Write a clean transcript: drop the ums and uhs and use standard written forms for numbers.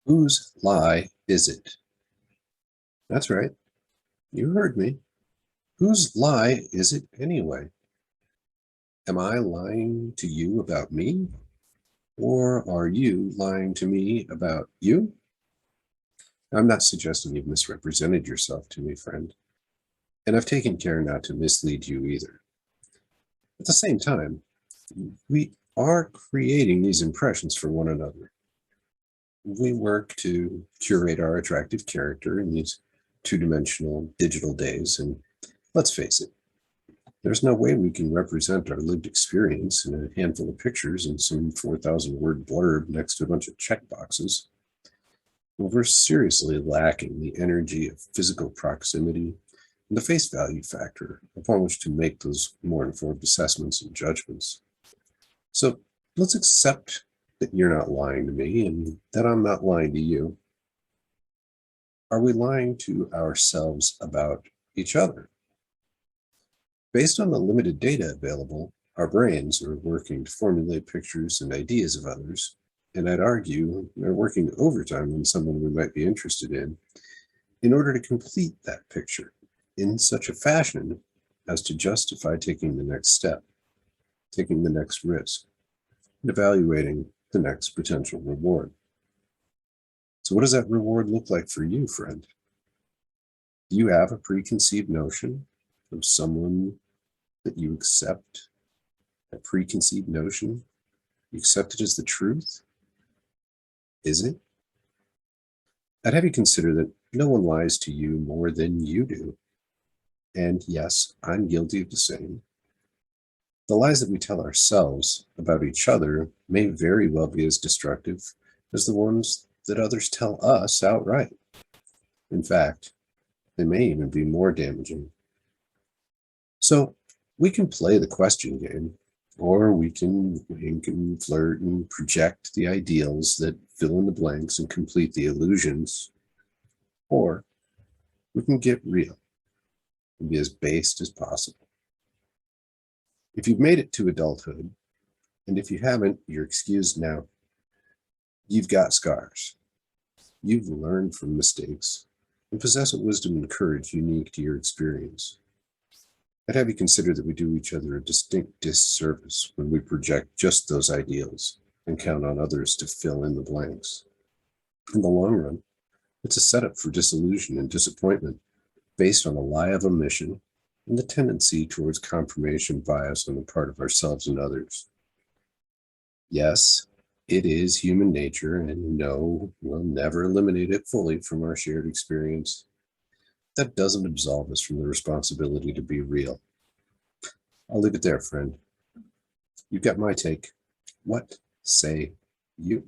Whose lie is it? That's right. You heard me. Whose lie is it anyway? Am I lying to you about me? Or are you lying to me about you? I'm not suggesting you've misrepresented yourself to me, friend. And I've taken care not to mislead you either. At the same time, we are creating these impressions for one another. We work to curate our attractive character in these two-dimensional digital days, and let's face it, there's no way we can represent our lived experience in a handful of pictures and some 4,000 word blurb next to a bunch of checkboxes. Well, we're seriously lacking the energy of physical proximity and the face value factor upon which to make those more informed assessments and judgments. So let's accept that you're not lying to me and that I'm not lying to you. Are we lying to ourselves about each other? Based on the limited data available, our brains are working to formulate pictures and ideas of others, and I'd argue they're working overtime on someone we might be interested in order to complete that picture in such a fashion as to justify taking the next step, taking the next risk, and evaluating the next potential reward. So what does that reward look like for you, friend? Do you have a preconceived notion of someone that you accept, a preconceived notion? You accept it as the truth? Is it? I'd have you consider that no one lies to you more than you do. And yes, I'm guilty of the same. The lies that we tell ourselves about each other may very well be as destructive as the ones that others tell us outright. In fact, they may even be more damaging. So we can play the question game, or we can wink and flirt and project the ideals that fill in the blanks and complete the illusions, or we can get real and be as based as possible. If you've made it to adulthood, and if you haven't, you're excused now. You've got scars. You've learned from mistakes and possess a wisdom and courage unique to your experience. I'd have you consider that we do each other a distinct disservice when we project just those ideals and count on others to fill in the blanks. In the long run, it's a setup for disillusion and disappointment based on a lie of omission and the tendency towards confirmation bias on the part of ourselves and others. Yes, it is human nature, and no, we'll never eliminate it fully from our shared experience. That doesn't absolve us from the responsibility to be real. I'll leave it there, friend. You've got my take. What say you?